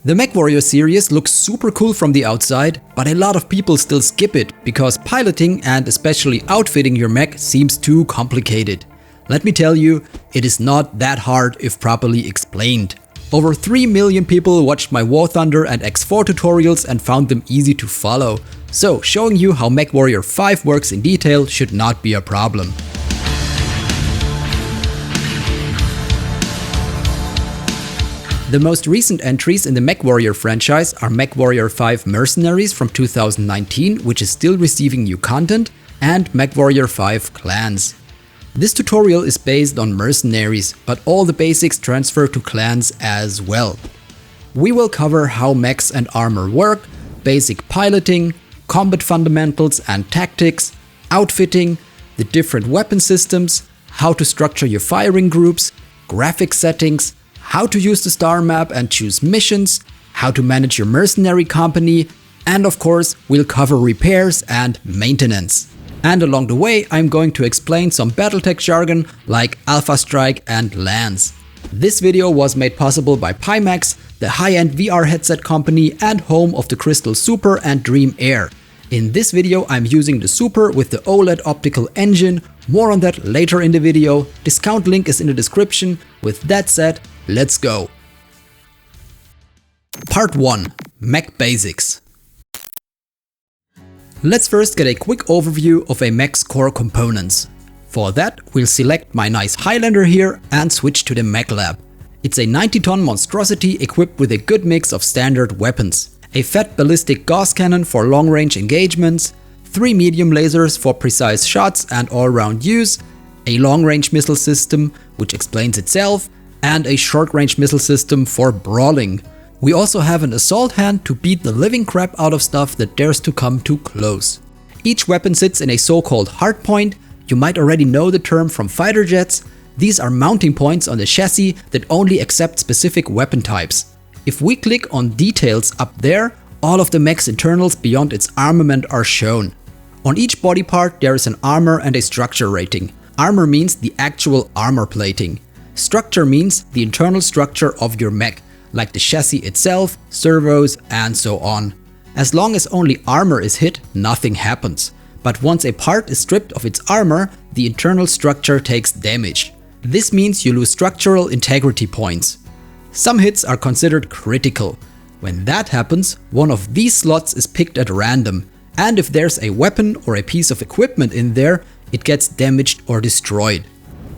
The MechWarrior series looks super cool from the outside, but a lot of people still skip it because piloting and especially outfitting your mech seems too complicated. Let me tell you, it is not that hard if properly explained. Over 3 million people watched my War Thunder and X4 tutorials and found them easy to follow. So showing you how MechWarrior 5 works in detail should not be a problem. The most recent entries in the MechWarrior franchise are MechWarrior 5 Mercenaries from 2019, which is still receiving new content, and MechWarrior 5 Clans. This tutorial is based on Mercenaries, but all the basics transfer to Clans as well. We will cover how mechs and armor work, basic piloting, combat fundamentals and tactics, outfitting, the different weapon systems, how to structure your firing groups, graphic settings, how to use the star map and choose missions, how to manage your mercenary company, and of course, we'll cover repairs and maintenance. And along the way, I'm going to explain some Battletech jargon like Alpha Strike and Lance. This video was made possible by Pimax, the high-end VR headset company and home of the Crystal Super and Dream Air. In this video, I'm using the Super with the OLED optical engine. More on that later in the video. Discount link is in the description. With that said, let's go. Part 1. Mech Basics. Let's first get a quick overview of a mech's core components. For that, we'll select my nice Highlander here and switch to the Mech Lab. It's a 90-ton monstrosity equipped with a good mix of standard weapons. A fat ballistic Gauss cannon for long-range engagements, 3 medium lasers for precise shots and all-round use, a long-range missile system, which explains itself, and a short-range missile system for brawling. We also have an assault hand to beat the living crap out of stuff that dares to come too close. Each weapon sits in a so-called hardpoint. You might already know the term from fighter jets. These are mounting points on the chassis that only accept specific weapon types. If we click on details up there, all of the mech's internals beyond its armament are shown. On each body part there is an armor and a structure rating. Armor means the actual armor plating. Structure means the internal structure of your mech, like the chassis itself, servos, and so on. As long as only armor is hit, nothing happens. But once a part is stripped of its armor, the internal structure takes damage. This means you lose structural integrity points. Some hits are considered critical. When that happens, one of these slots is picked at random, and if there's a weapon or a piece of equipment in there, it gets damaged or destroyed.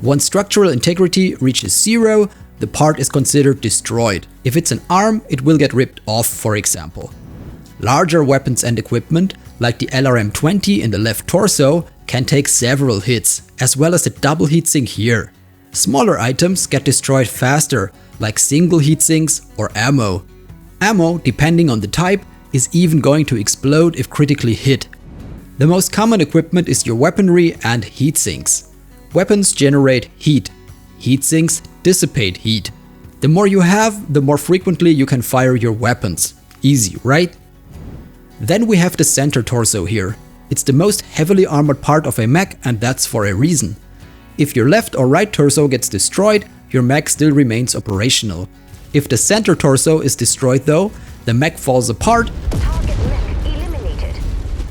Once structural integrity reaches 0, the part is considered destroyed. If it's an arm, it will get ripped off, for example. Larger weapons and equipment, like the LRM-20 in the left torso, can take several hits, as well as the double heatsink here. Smaller items get destroyed faster, like single heatsinks or ammo. Ammo, depending on the type, is even going to explode if critically hit. The most common equipment is your weaponry and heatsinks. Weapons generate heat. Heatsinks dissipate heat. The more you have, the more frequently you can fire your weapons. Easy, right? Then we have the center torso here. It's the most heavily armored part of a mech, and that's for a reason. If your left or right torso gets destroyed, your mech still remains operational. If the center torso is destroyed though, the mech falls apart, Target mech eliminated.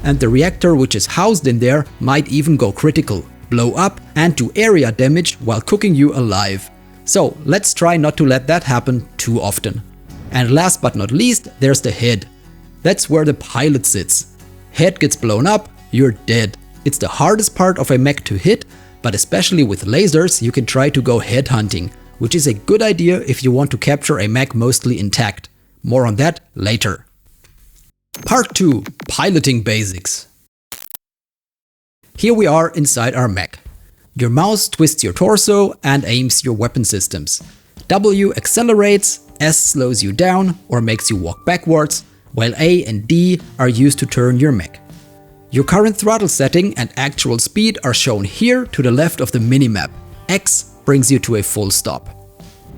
And the reactor which is housed in there might even go critical, blow up and do area damage while cooking you alive. So let's try not to let that happen too often. And last but not least, there's the head. That's where the pilot sits. Head gets blown up, you're dead. It's the hardest part of a mech to hit, but especially with lasers you can try to go head hunting, which is a good idea if you want to capture a mech mostly intact. More on that later. Part 2. Piloting Basics. Here we are inside our mech. Your mouse twists your torso and aims your weapon systems. W accelerates, S slows you down or makes you walk backwards, while A and D are used to turn your mech. Your current throttle setting and actual speed are shown here to the left of the minimap. X brings you to a full stop.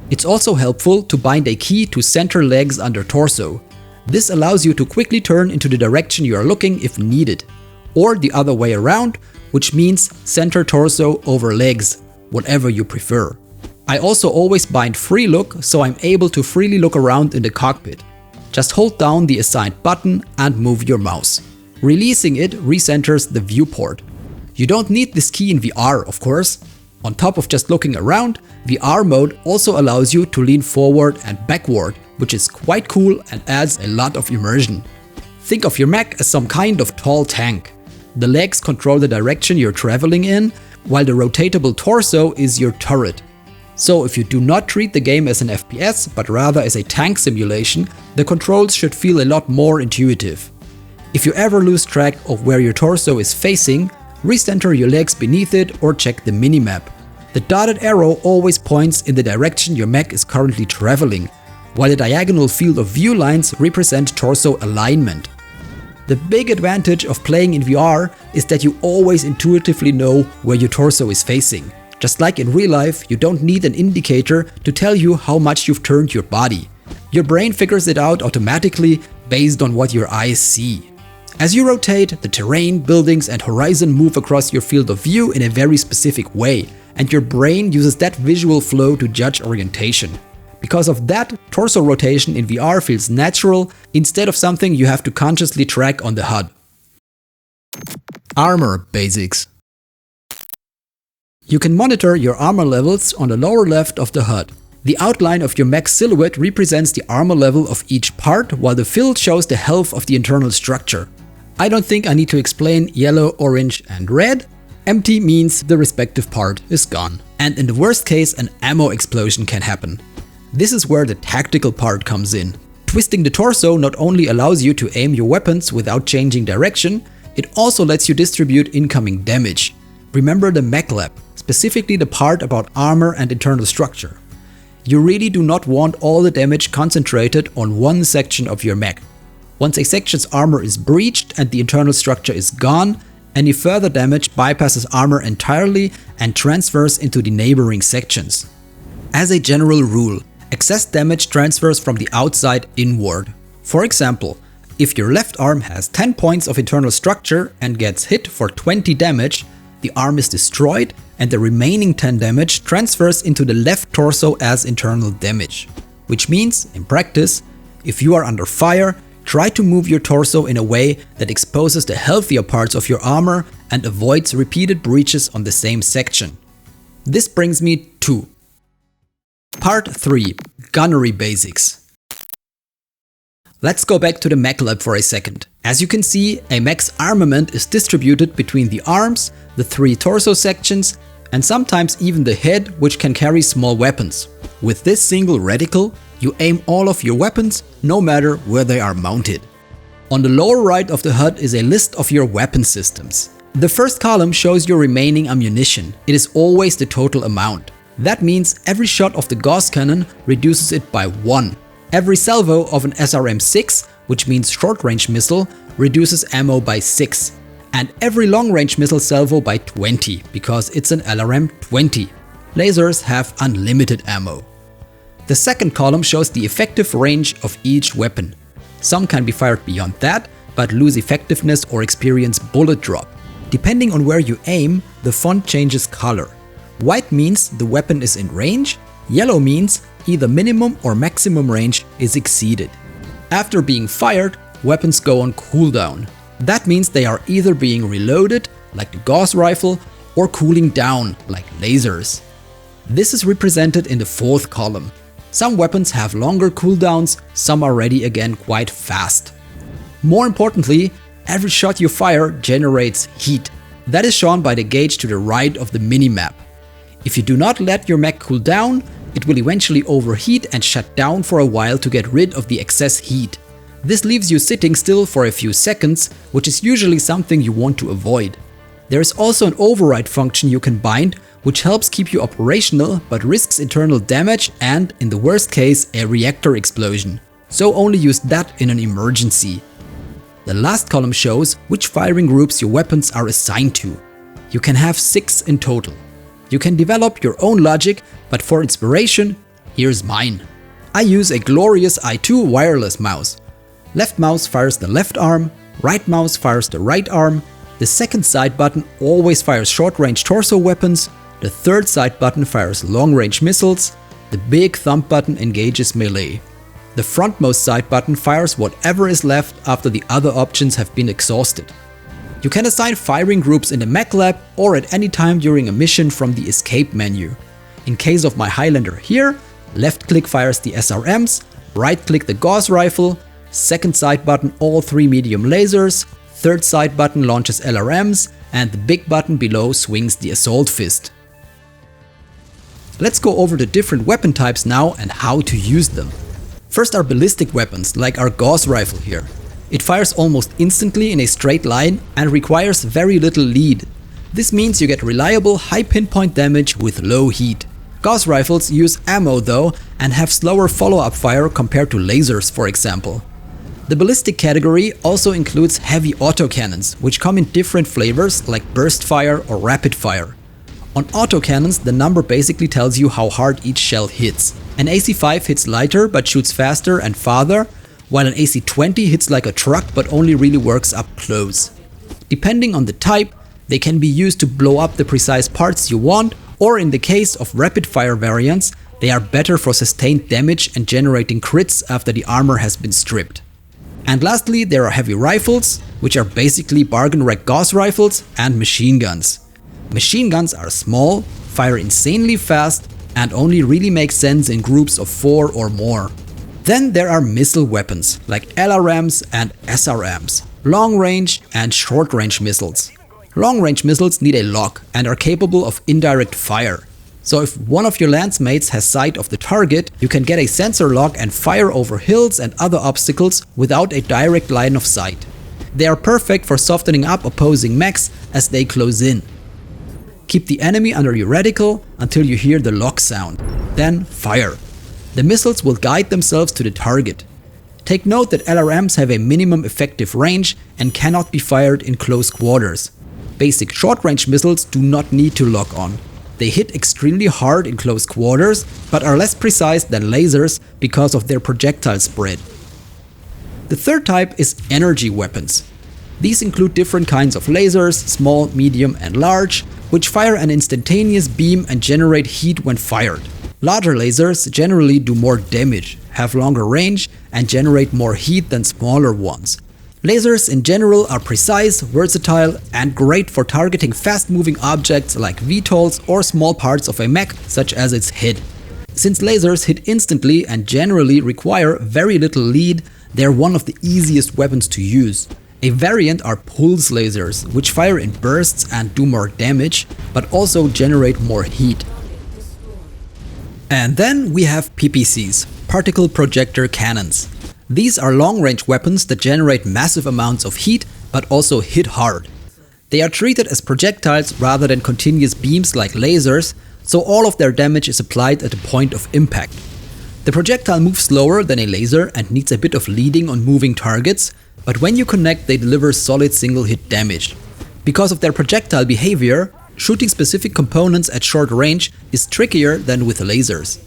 It's also helpful to bind a key to center legs under torso. This allows you to quickly turn into the direction you are looking if needed. Or the other way around, which means center torso over legs, whatever you prefer. I also always bind free look, so I'm able to freely look around in the cockpit. Just hold down the assigned button and move your mouse. Releasing it recenters the viewport. You don't need this key in VR, of course. On top of just looking around, VR mode also allows you to lean forward and backward, which is quite cool and adds a lot of immersion. Think of your mech as some kind of tall tank. The legs control the direction you're traveling in, while the rotatable torso is your turret. So if you do not treat the game as an FPS, but rather as a tank simulation, the controls should feel a lot more intuitive. If you ever lose track of where your torso is facing, recenter your legs beneath it or check the minimap. The dotted arrow always points in the direction your mech is currently traveling, while the diagonal field of view lines represent torso alignment. The big advantage of playing in VR is that you always intuitively know where your torso is facing. Just like in real life, you don't need an indicator to tell you how much you've turned your body. Your brain figures it out automatically based on what your eyes see. As you rotate, the terrain, buildings and horizon move across your field of view in a very specific way, and your brain uses that visual flow to judge orientation. Because of that, torso rotation in VR feels natural instead of something you have to consciously track on the HUD. Armor basics. You can monitor your armor levels on the lower left of the HUD. The outline of your mech silhouette represents the armor level of each part, while the fill shows the health of the internal structure. I don't think I need to explain yellow, orange and red. Empty means the respective part is gone. And in the worst case, an ammo explosion can happen. This is where the tactical part comes in. Twisting the torso not only allows you to aim your weapons without changing direction, it also lets you distribute incoming damage. Remember the Mech Lab, specifically the part about armor and internal structure. You really do not want all the damage concentrated on one section of your mech. Once a section's armor is breached and the internal structure is gone, any further damage bypasses armor entirely and transfers into the neighboring sections. As a general rule, excess damage transfers from the outside inward. For example, if your left arm has 10 points of internal structure and gets hit for 20 damage, the arm is destroyed and the remaining 10 damage transfers into the left torso as internal damage. Which means, in practice, if you are under fire, try to move your torso in a way that exposes the healthier parts of your armor and avoids repeated breaches on the same section. This brings me to Part 3. Gunnery Basics. Let's go back to the Mech Lab for a second. As you can see, a mech's armament is distributed between the arms, the 3 torso sections, and sometimes even the head, which can carry small weapons. With this single reticle, you aim all of your weapons, no matter where they are mounted. On the lower right of the HUD is a list of your weapon systems. The first column shows your remaining ammunition. It is always the total amount. That means every shot of the Gauss cannon reduces it by 1. Every salvo of an SRM-6, which means short-range missile, reduces ammo by 6. And every long-range missile salvo by 20, because it's an LRM-20. Lasers have unlimited ammo. The second column shows the effective range of each weapon. Some can be fired beyond that, but lose effectiveness or experience bullet drop. Depending on where you aim, the font changes color. White means the weapon is in range, yellow means either minimum or maximum range is exceeded. After being fired, weapons go on cooldown. That means they are either being reloaded, like the Gauss rifle, or cooling down, like lasers. This is represented in the fourth column. Some weapons have longer cooldowns, some are ready again quite fast. More importantly, every shot you fire generates heat. That is shown by the gauge to the right of the minimap. If you do not let your mech cool down, it will eventually overheat and shut down for a while to get rid of the excess heat. This leaves you sitting still for a few seconds, which is usually something you want to avoid. There is also an override function you can bind, which helps keep you operational but risks internal damage and, in the worst case, a reactor explosion. So only use that in an emergency. The last column shows which firing groups your weapons are assigned to. You can have 6 in total. You can develop your own logic, but for inspiration, here's mine. I use a glorious i2 wireless mouse. Left mouse fires the left arm, right mouse fires the right arm, the second side button always fires short-range torso weapons, the third side button fires long-range missiles, the big thumb button engages melee. The frontmost sight button fires whatever is left after the other options have been exhausted. You can assign firing groups in the Mech Lab or at any time during a mission from the escape menu. In case of my Highlander here, left click fires the SRMs, right click the Gauss rifle, second sight button all 3 medium lasers, third sight button launches LRMs, and the big button below swings the assault fist. Let's go over the different weapon types now and how to use them. First are ballistic weapons, like our Gauss rifle here. It fires almost instantly in a straight line and requires very little lead. This means you get reliable high pinpoint damage with low heat. Gauss rifles use ammo though and have slower follow-up fire compared to lasers, for example. The ballistic category also includes heavy autocannons, which come in different flavors like burst fire or rapid fire. On autocannons, the number basically tells you how hard each shell hits. An AC-5 hits lighter but shoots faster and farther, while an AC-20 hits like a truck but only really works up close. Depending on the type, they can be used to blow up the precise parts you want, or in the case of rapid fire variants, they are better for sustained damage and generating crits after the armor has been stripped. And lastly, there are heavy rifles, which are basically bargain rack Gauss rifles and machine guns. Machine guns are small, fire insanely fast, and only really make sense in groups of 4 or more. Then there are missile weapons, like LRMs and SRMs, long range and short range missiles. Long range missiles need a lock and are capable of indirect fire. So if one of your Lancemates has sight of the target, you can get a sensor lock and fire over hills and other obstacles without a direct line of sight. They are perfect for softening up opposing mechs as they close in. Keep the enemy under your reticle until you hear the lock sound. Then fire. The missiles will guide themselves to the target. Take note that LRMs have a minimum effective range and cannot be fired in close quarters. Basic short-range missiles do not need to lock on. They hit extremely hard in close quarters, but are less precise than lasers because of their projectile spread. The third type is energy weapons. These include different kinds of lasers, small, medium and large, which fire an instantaneous beam and generate heat when fired. Larger lasers generally do more damage, have longer range and generate more heat than smaller ones. Lasers in general are precise, versatile and great for targeting fast-moving objects like VTOLs or small parts of a mech such as its head. Since lasers hit instantly and generally require very little lead, they are one of the easiest weapons to use. A variant are pulse lasers, which fire in bursts and do more damage, but also generate more heat. And then we have PPCs, particle projector cannons. These are long-range weapons that generate massive amounts of heat, but also hit hard. They are treated as projectiles rather than continuous beams like lasers, so all of their damage is applied at the point of impact. The projectile moves slower than a laser and needs a bit of leading on moving targets, but when you connect they deliver solid single-hit damage. Because of their projectile behavior, shooting specific components at short range is trickier than with lasers.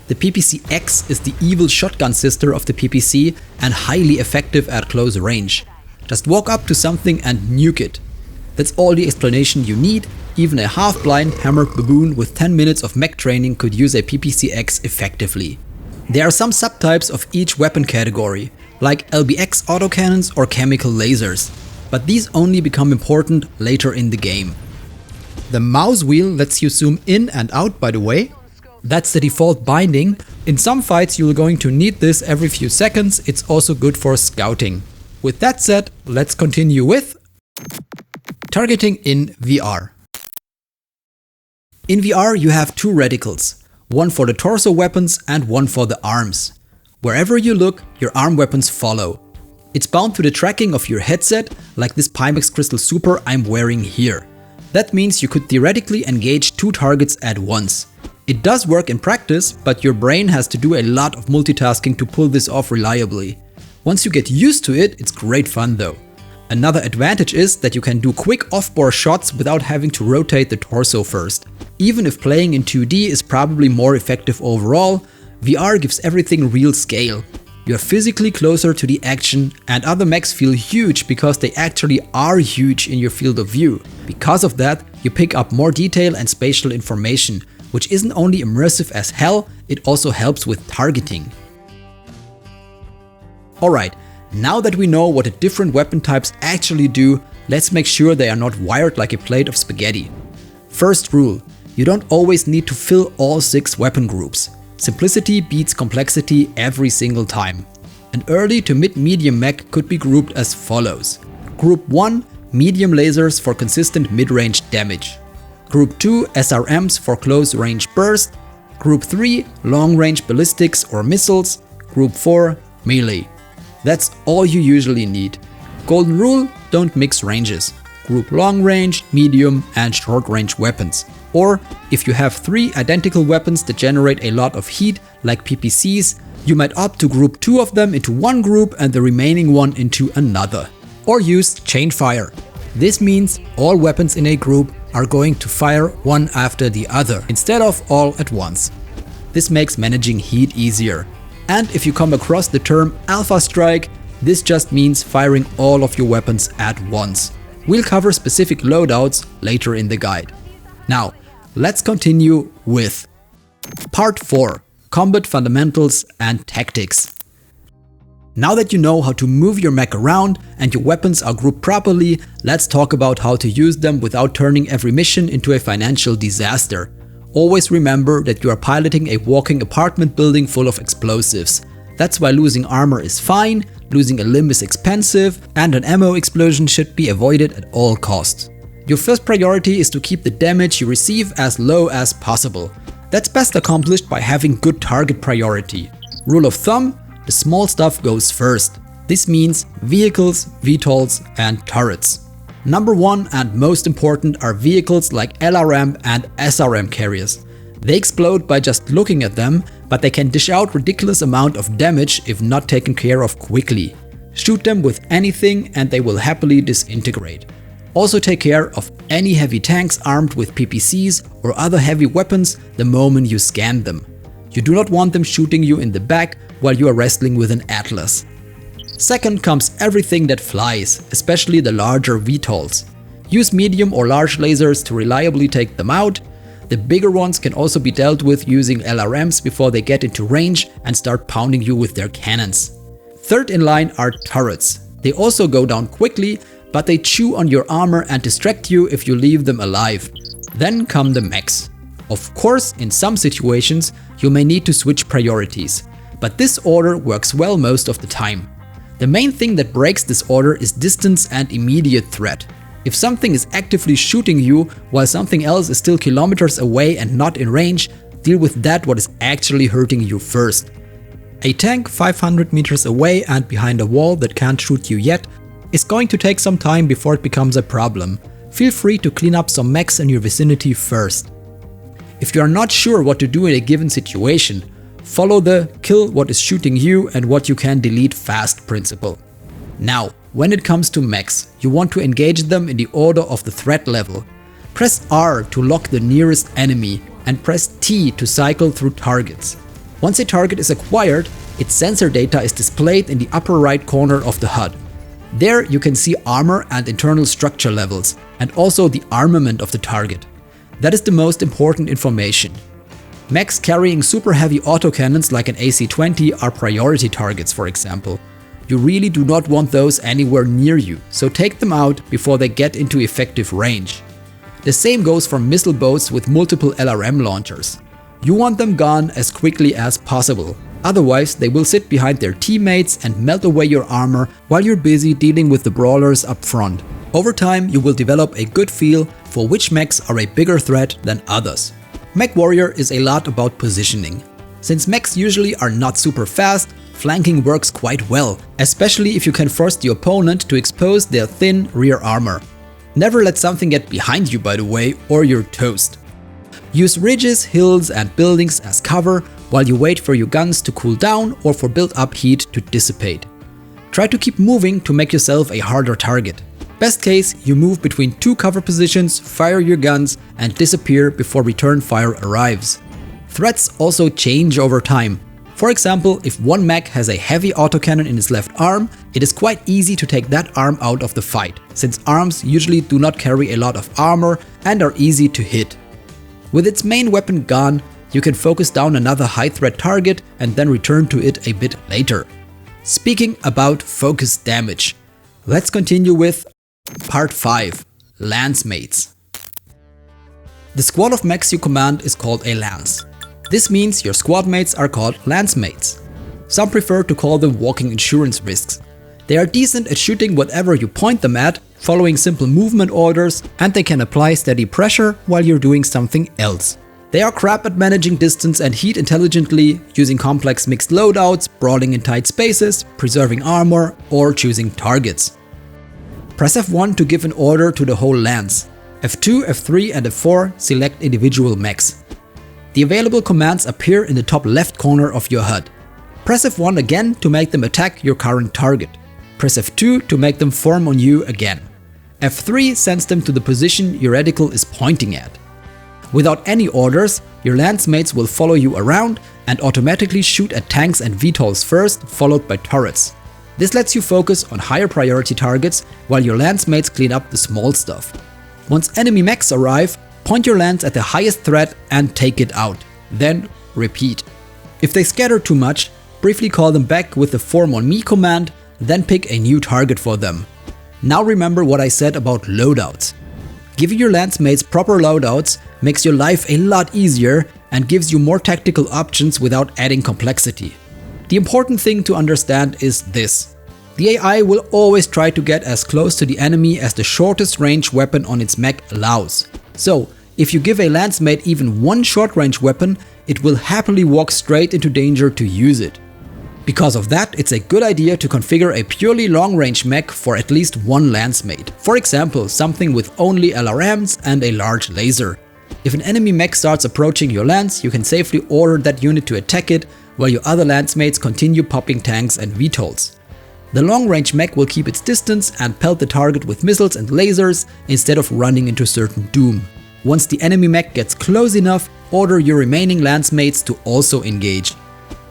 The PPC-X is the evil shotgun sister of the PPC and highly effective at close range. Just walk up to something and nuke it. That's all the explanation you need. Even a half-blind hammered baboon with 10 minutes of mech training could use a PPC-X effectively. There are some subtypes of each weapon category, like LBX autocannons or chemical lasers, but these only become important later in the game. The mouse wheel lets you zoom in and out, by the way. That's the default binding. In some fights you're going to need this every few seconds, it's also good for scouting. With that said, let's continue with targeting in VR. In VR you have 2 reticles, one for the torso weapons and one for the arms. Wherever you look, your arm weapons follow. It's bound to the tracking of your headset, like this Pimax Crystal Super I'm wearing here. That means you could theoretically engage 2 targets at once. It does work in practice, but your brain has to do a lot of multitasking to pull this off reliably. Once you get used to it, it's great fun though. Another advantage is that you can do quick off-bore shots without having to rotate the torso first. Even if playing in 2D is probably more effective overall, VR gives everything real scale. You're physically closer to the action, and other mechs feel huge because they actually are huge in your field of view. Because of that, you pick up more detail and spatial information, which isn't only immersive as hell, it also helps with targeting. Alright, now that we know what the different weapon types actually do, let's make sure they are not wired like a plate of spaghetti. First rule, you don't always need to fill all 6 weapon groups. Simplicity beats complexity every single time. An early to mid-medium mech could be grouped as follows. Group 1, medium lasers for consistent mid-range damage. Group 2, SRMs for close-range burst. Group 3, long-range ballistics or missiles. Group 4, melee. That's all you usually need. Golden rule, don't mix ranges. Group long-range, medium and short-range weapons. Or, if you have 3 identical weapons that generate a lot of heat, like PPCs, you might opt to group 2 of them into one group and the remaining one into another. Or use chain fire. This means all weapons in a group are going to fire one after the other, instead of all at once. This makes managing heat easier. And if you come across the term Alpha Strike, this just means firing all of your weapons at once. We'll cover specific loadouts later in the guide. Now, let's continue with Part 4. Combat Fundamentals and Tactics. Now that you know how to move your mech around and your weapons are grouped properly, let's talk about how to use them without turning every mission into a financial disaster. Always remember that you are piloting a walking apartment building full of explosives. That's why losing armor is fine, losing a limb is expensive, and an ammo explosion should be avoided at all costs. Your first priority is to keep the damage you receive as low as possible. That's best accomplished by having good target priority. Rule of thumb, the small stuff goes first. This means vehicles, VTOLs and turrets. Number 1 and most important are vehicles like LRM and SRM carriers. They explode by just looking at them, but they can dish out ridiculous amount of damage if not taken care of quickly. Shoot them with anything and they will happily disintegrate. Also take care of any heavy tanks armed with PPCs or other heavy weapons the moment you scan them. You do not want them shooting you in the back while you are wrestling with an Atlas. Second comes everything that flies, especially the larger VTOLs. Use medium or large lasers to reliably take them out. The bigger ones can also be dealt with using LRMs before they get into range and start pounding you with their cannons. Third in line are turrets. They also go down quickly, but they chew on your armor and distract you if you leave them alive. Then come the mechs. Of course, in some situations, you may need to switch priorities, but this order works well most of the time. The main thing that breaks this order is distance and immediate threat. If something is actively shooting you while something else is still kilometers away and not in range, deal with that what is actually hurting you first. A tank 500 meters away and behind a wall that can't shoot you yet is going to take some time before it becomes a problem. Feel free to clean up some mechs in your vicinity first. If you are not sure what to do in a given situation, follow the kill what is shooting you and what you can delete fast principle. Now, when it comes to mechs, you want to engage them in the order of the threat level. Press R to lock the nearest enemy and press T to cycle through targets. Once a target is acquired, its sensor data is displayed in the upper right corner of the HUD. There you can see armor and internal structure levels, and also the armament of the target. That is the most important information. Mechs carrying super heavy autocannons like an AC-20 are priority targets, for example. You really do not want those anywhere near you, so take them out before they get into effective range. The same goes for missile boats with multiple LRM launchers. You want them gone as quickly as possible. Otherwise, they will sit behind their teammates and melt away your armor while you're busy dealing with the brawlers up front. Over time, you will develop a good feel for which mechs are a bigger threat than others. MechWarrior is a lot about positioning. Since mechs usually are not super fast, flanking works quite well, especially if you can force the opponent to expose their thin rear armor. Never let something get behind you, by the way, or you're toast. Use ridges, hills and buildings as cover while you wait for your guns to cool down or for built-up heat to dissipate. Try to keep moving to make yourself a harder target. Best case, you move between 2 cover positions, fire your guns and disappear before return fire arrives. Threats also change over time. For example, if one mech has a heavy autocannon in its left arm, it is quite easy to take that arm out of the fight, since arms usually do not carry a lot of armor and are easy to hit. With its main weapon gone, you can focus down another high threat target and then return to it a bit later. Speaking about focus damage, let's continue with Part 5, Lancemates. The squad of mechs you command is called a lance. This means your squad mates are called Lancemates. Some prefer to call them walking insurance risks. They are decent at shooting whatever you point them at, following simple movement orders, and they can apply steady pressure while you're doing something else. They are crap at managing distance and heat intelligently, using complex mixed loadouts, brawling in tight spaces, preserving armor, or choosing targets. Press F1 to give an order to the whole lance. F2, F3 and F4 select individual mechs. The available commands appear in the top left corner of your HUD. Press F1 again to make them attack your current target. Press F2 to make them form on you again. F3 sends them to the position your reticle is pointing at. Without any orders, your Lancemates will follow you around and automatically shoot at tanks and VTOLs first, followed by turrets. This lets you focus on higher priority targets while your Lancemates clean up the small stuff. Once enemy mechs arrive, point your lance at the highest threat and take it out. Then repeat. If they scatter too much, briefly call them back with the Form on Me command, then pick a new target for them. Now remember what I said about loadouts. Giving your Lancemates proper loadouts makes your life a lot easier and gives you more tactical options without adding complexity. The important thing to understand is this. The AI will always try to get as close to the enemy as the shortest range weapon on its mech allows. So, if you give a Lancemate even one short range weapon, it will happily walk straight into danger to use it. Because of that, it's a good idea to configure a purely long-range mech for at least one Lancemate. For example, something with only LRMs and a large laser. If an enemy mech starts approaching your lance, you can safely order that unit to attack it, while your other Lancemates continue popping tanks and VTOLs. The long-range mech will keep its distance and pelt the target with missiles and lasers instead of running into certain doom. Once the enemy mech gets close enough, order your remaining Lancemates to also engage.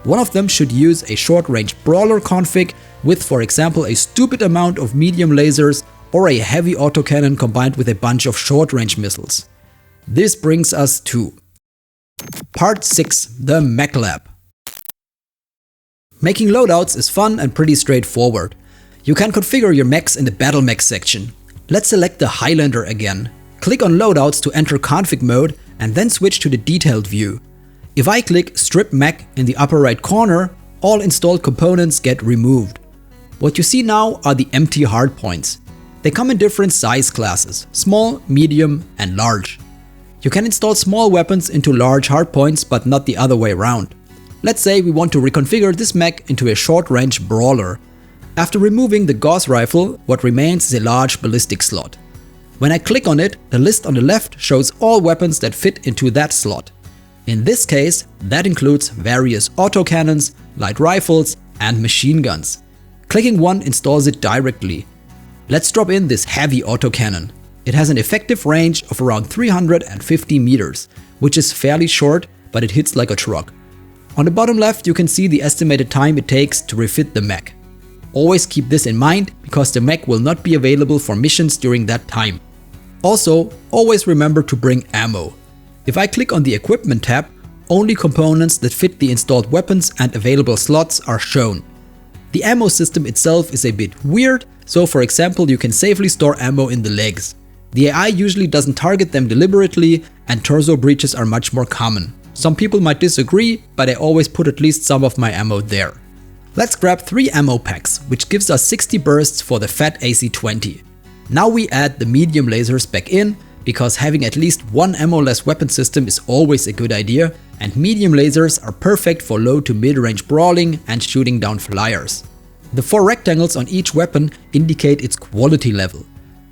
One of them should use a short-range brawler config with, for example, a stupid amount of medium lasers or a heavy autocannon combined with a bunch of short-range missiles. This brings us to Part 6, the Mech Lab. Making loadouts is fun and pretty straightforward. You can configure your mechs in the Battle Mech section. Let's select the Highlander again. Click on Loadouts to enter config mode and then switch to the detailed view. If I click Strip Mech in the upper right corner, all installed components get removed. What you see now are the empty hardpoints. They come in different size classes, small, medium and large. You can install small weapons into large hardpoints, but not the other way around. Let's say we want to reconfigure this mech into a short-range brawler. After removing the Gauss rifle, what remains is a large ballistic slot. When I click on it, the list on the left shows all weapons that fit into that slot. In this case, that includes various autocannons, light rifles and machine guns. Clicking one installs it directly. Let's drop in this heavy autocannon. It has an effective range of around 350 meters, which is fairly short, but it hits like a truck. On the bottom left you can see the estimated time it takes to refit the mech. Always keep this in mind because the mech will not be available for missions during that time. Also, always remember to bring ammo. If I click on the Equipment tab, only components that fit the installed weapons and available slots are shown. The ammo system itself is a bit weird, so for example you can safely store ammo in the legs. The AI usually doesn't target them deliberately and torso breaches are much more common. Some people might disagree, but I always put at least some of my ammo there. Let's grab 3 ammo packs, which gives us 60 bursts for the fat AC-20. Now we add the medium lasers back in, because having at least one ammo-less weapon system is always a good idea, and medium lasers are perfect for low to mid-range brawling and shooting down flyers. The 4 rectangles on each weapon indicate its quality level.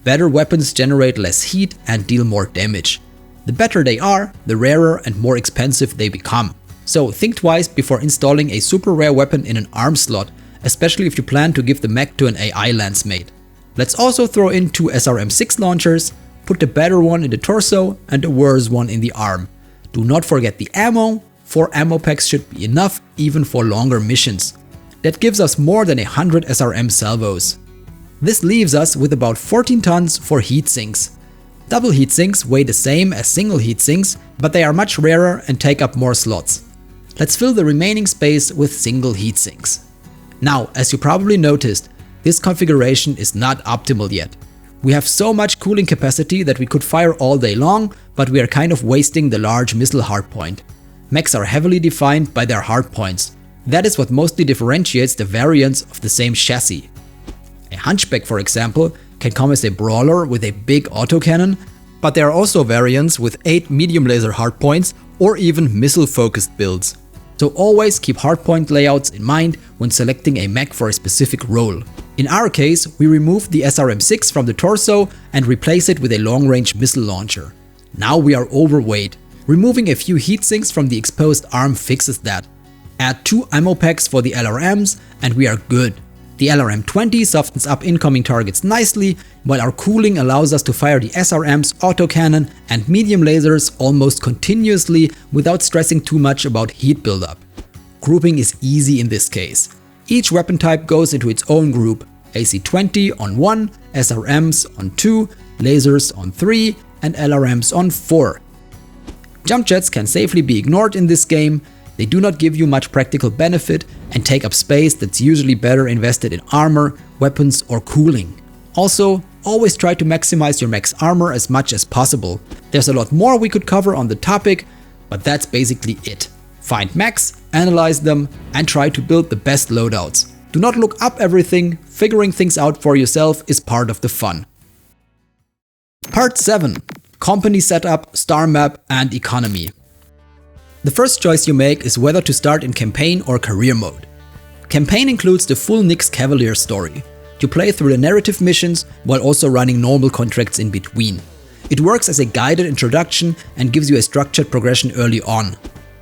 Better weapons generate less heat and deal more damage. The better they are, the rarer and more expensive they become. So think twice before installing a super rare weapon in an arm slot, especially if you plan to give the mech to an AI Lancemate. Let's also throw in 2 SRM-6 launchers, put the better one in the torso and the worse one in the arm. Do not forget the ammo. 4 ammo packs should be enough even for longer missions. That gives us more than 100 SRM salvos. This leaves us with about 14 tons for heatsinks. Double heatsinks weigh the same as single heatsinks, but they are much rarer and take up more slots. Let's fill the remaining space with single heatsinks. Now, as you probably noticed, this configuration is not optimal yet. We have so much cooling capacity that we could fire all day long, but we are kind of wasting the large missile hardpoint. Mechs are heavily defined by their hardpoints. That is what mostly differentiates the variants of the same chassis. A Hunchback, for example, can come as a brawler with a big autocannon, but there are also variants with 8 medium laser hardpoints or even missile-focused builds. So always keep hardpoint layouts in mind when selecting a mech for a specific role. In our case, we removed the SRM-6 from the torso and replaced it with a long-range missile launcher. Now we are overweight. Removing a few heatsinks from the exposed arm fixes that. Add 2 ammo packs for the LRMs and we are good. The LRM-20 softens up incoming targets nicely, while our cooling allows us to fire the SRM's autocannon and medium lasers almost continuously without stressing too much about heat buildup. Grouping is easy in this case. Each weapon type goes into its own group: AC-20 on 1, SRMs on 2, lasers on 3 and LRMs on 4. Jump jets can safely be ignored in this game. They do not give you much practical benefit and take up space that's usually better invested in armor, weapons or cooling. Also, always try to maximize your mech's armor as much as possible. There's a lot more we could cover on the topic, but that's basically it. Find mechs, analyze them and try to build the best loadouts. Do not look up everything, figuring things out for yourself is part of the fun. Part 7. Company setup, star map and economy. The first choice you make is whether to start in campaign or career mode. Campaign includes the full Nyx Cavalier story. You play through the narrative missions while also running normal contracts in between. It works as a guided introduction and gives you a structured progression early on.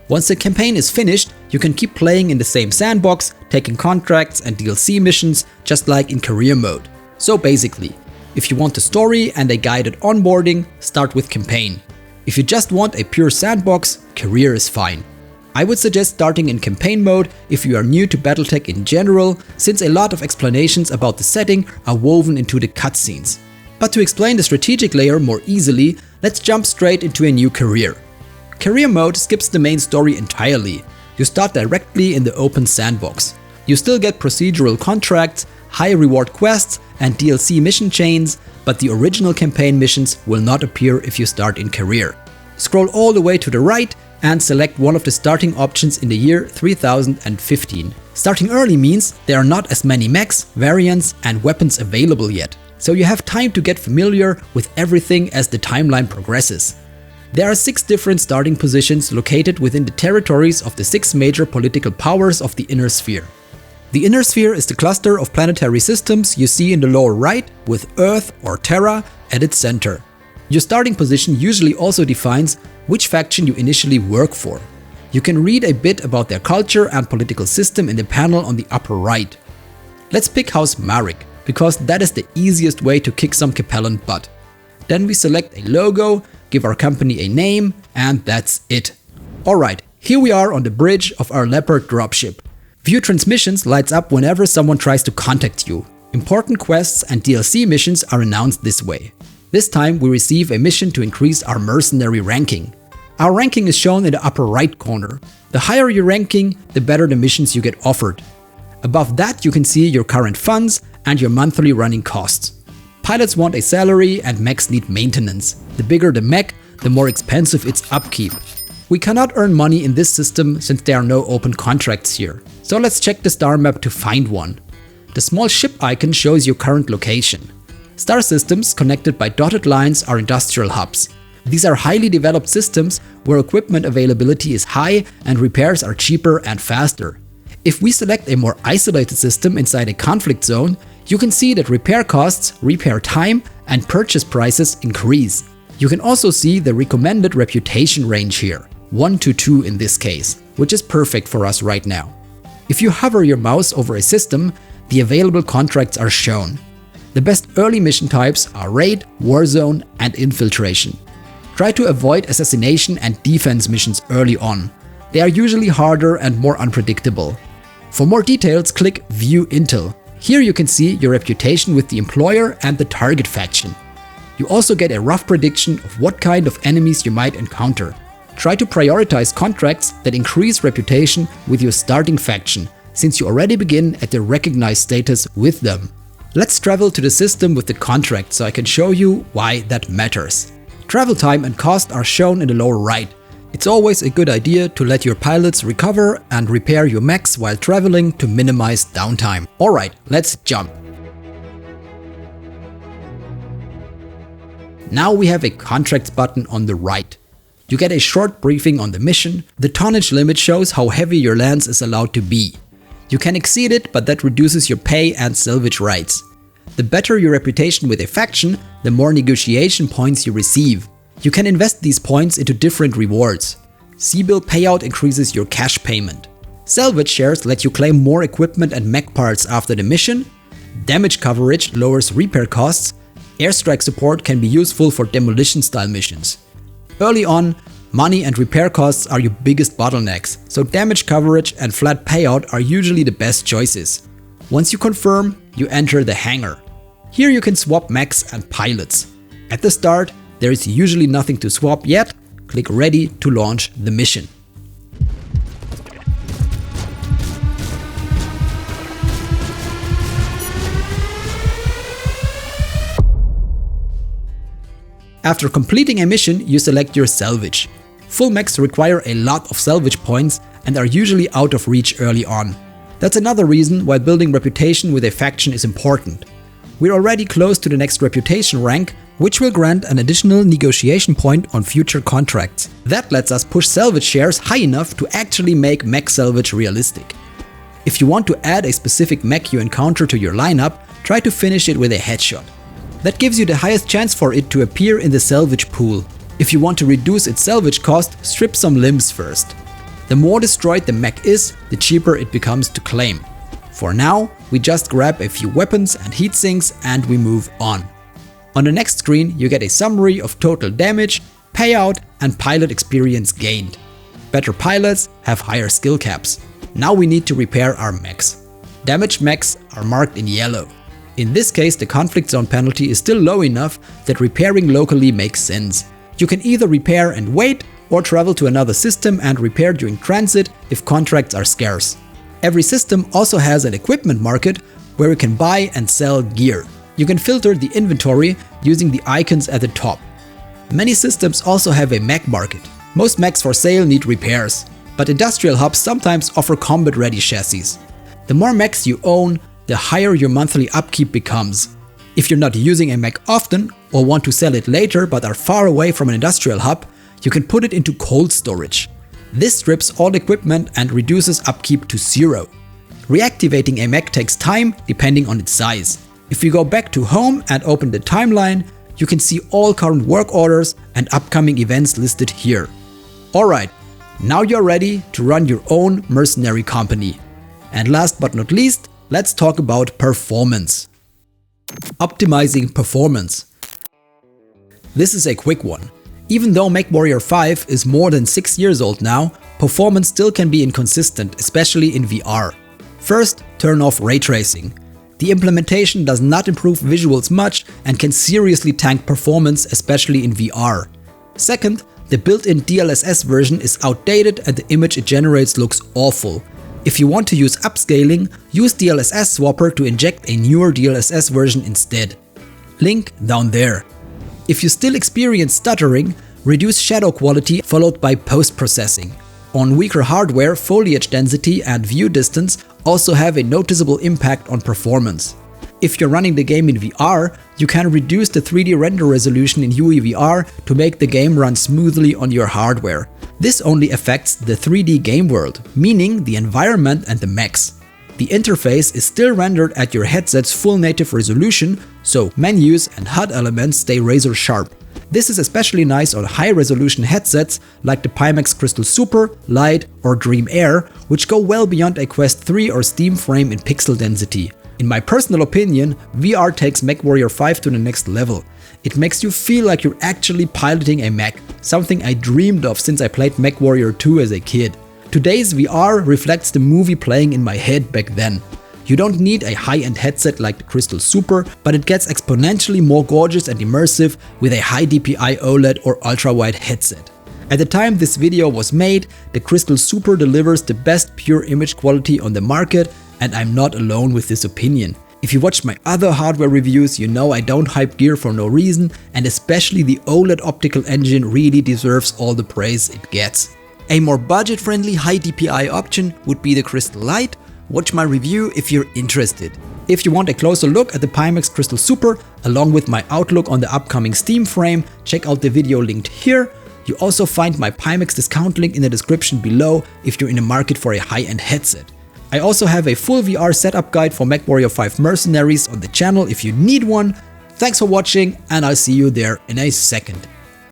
Once the campaign is finished, you can keep playing in the same sandbox, taking contracts and DLC missions just like in career mode. So basically, if you want the story and a guided onboarding, start with campaign. If you just want a pure sandbox, career is fine. I would suggest starting in campaign mode if you are new to Battletech in general, since a lot of explanations about the setting are woven into the cutscenes. But to explain the strategic layer more easily, let's jump straight into a new career. Career mode skips the main story entirely. You start directly in the open sandbox. You still get procedural contracts, high reward quests and DLC mission chains, but the original campaign missions will not appear if you start in career. Scroll all the way to the right and select one of the starting options in the year 3015. Starting early means there are not as many mechs, variants and weapons available yet, so you have time to get familiar with everything as the timeline progresses. There are 6 different starting positions located within the territories of the 6 major political powers of the Inner Sphere. The Inner Sphere is the cluster of planetary systems you see in the lower right, with Earth or Terra at its center. Your starting position usually also defines which faction you initially work for. You can read a bit about their culture and political system in the panel on the upper right. Let's pick House Marek, because that is the easiest way to kick some Capellan butt. Then we select a logo, give our company a name, and that's it. Alright, here we are on the bridge of our Leopard dropship. View transmissions lights up whenever someone tries to contact you. Important quests and DLC missions are announced this way. This time we receive a mission to increase our mercenary ranking. Our ranking is shown in the upper right corner. The higher your ranking, the better the missions you get offered. Above that you can see your current funds and your monthly running costs. Pilots want a salary and mechs need maintenance. The bigger the mech, the more expensive its upkeep. We cannot earn money in this system since there are no open contracts here. So let's check the star map to find one. The small ship icon shows your current location. Star systems connected by dotted lines are industrial hubs. These are highly developed systems where equipment availability is high and repairs are cheaper and faster. If we select a more isolated system inside a conflict zone, you can see that repair costs, repair time and purchase prices increase. You can also see the recommended reputation range here, 1 to 2 in this case, which is perfect for us right now. If you hover your mouse over a system, the available contracts are shown. The best early mission types are Raid, Warzone and Infiltration. Try to avoid assassination and defense missions early on. They are usually harder and more unpredictable. For more details, click View Intel. Here you can see your reputation with the employer and the target faction. You also get a rough prediction of what kind of enemies you might encounter. Try to prioritize contracts that increase reputation with your starting faction since you already begin at the recognized status with them. Let's travel to the system with the contract so I can show you why that matters. Travel time and cost are shown in the lower right. It's always a good idea to let your pilots recover and repair your mechs while traveling to minimize downtime. Alright, let's jump. Now we have a contracts button on the right. You get a short briefing on the mission. The tonnage limit shows how heavy your lance is allowed to be. You can exceed it, but that reduces your pay and salvage rights. The better your reputation with a faction, the more negotiation points you receive. You can invest these points into different rewards. C-bill payout increases your cash payment. Salvage shares let you claim more equipment and mech parts after the mission. Damage coverage lowers repair costs. Airstrike support can be useful for demolition style missions. Early on, money and repair costs are your biggest bottlenecks, so damage coverage and flat payout are usually the best choices. Once you confirm, you enter the hangar. Here you can swap mechs and pilots. At the start, there is usually nothing to swap yet. Click ready to launch the mission. After completing a mission, you select your salvage. Full mechs require a lot of salvage points and are usually out of reach early on. That's another reason why building reputation with a faction is important. We're already close to the next reputation rank, which will grant an additional negotiation point on future contracts. That lets us push salvage shares high enough to actually make mech salvage realistic. If you want to add a specific mech you encounter to your lineup, try to finish it with a headshot. That gives you the highest chance for it to appear in the salvage pool. If you want to reduce its salvage cost, strip some limbs first. The more destroyed the mech is, the cheaper it becomes to claim. For now, we just grab a few weapons and heat sinks and we move on. On the next screen, you get a summary of total damage, payout and pilot experience gained. Better pilots have higher skill caps. Now we need to repair our mechs. Damaged mechs are marked in yellow. In this case, the conflict zone penalty is still low enough that repairing locally makes sense. You can either repair and wait, or travel to another system and repair during transit if contracts are scarce. Every system also has an equipment market where you can buy and sell gear. You can filter the inventory using the icons at the top. Many systems also have a mech market. Most mechs for sale need repairs, but industrial hubs sometimes offer combat-ready chassis. The more mechs you own, the higher your monthly upkeep becomes. If you're not using a mech often or want to sell it later but are far away from an industrial hub, you can put it into cold storage. This strips all equipment and reduces upkeep to 0. Reactivating a mech takes time depending on its size. If you go back to home and open the timeline, you can see all current work orders and upcoming events listed here. Alright, now you're ready to run your own mercenary company. And last but not least, let's talk about performance. Optimizing performance. This is a quick one. Even though MechWarrior 5 is more than 6 years old now, performance still can be inconsistent, especially in VR. First, turn off ray tracing. The implementation does not improve visuals much and can seriously tank performance, especially in VR. Second, the built-in DLSS version is outdated and the image it generates looks awful. If you want to use upscaling, use DLSS Swapper to inject a newer DLSS version instead. Link down there. If you still experience stuttering, reduce shadow quality followed by post-processing. On weaker hardware, foliage density and view distance also have a noticeable impact on performance. If you're running the game in VR, you can reduce the 3D render resolution in UEVR to make the game run smoothly on your hardware. This only affects the 3D game world, meaning the environment and the mechs. The interface is still rendered at your headset's full native resolution, so menus and HUD elements stay razor sharp. This is especially nice on high-resolution headsets like the Pimax Crystal Super, Lite or Dream Air, which go well beyond a Quest 3 or Steam Frame in pixel density. In my personal opinion, VR takes MechWarrior 5 to the next level. It makes you feel like you're actually piloting a mech, something I dreamed of since I played MechWarrior 2 as a kid. Today's VR reflects the movie playing in my head back then. You don't need a high-end headset like the Crystal Super, but it gets exponentially more gorgeous and immersive with a high DPI OLED or ultra-wide headset. At the time this video was made, the Crystal Super delivers the best pure image quality on the market, and I'm not alone with this opinion. If you watched my other hardware reviews, you know I don't hype gear for no reason, and especially the OLED optical engine really deserves all the praise it gets. A more budget-friendly high DPI option would be the Crystal Lite. Watch my review if you're interested. If you want a closer look at the Pimax Crystal Super, along with my outlook on the upcoming Steam frame, check out the video linked here. You also find my Pimax discount link in the description below if you're in the market for a high-end headset. I also have a full VR setup guide for MechWarrior 5 Mercenaries on the channel if you need one. Thanks for watching, and I'll see you there in a second.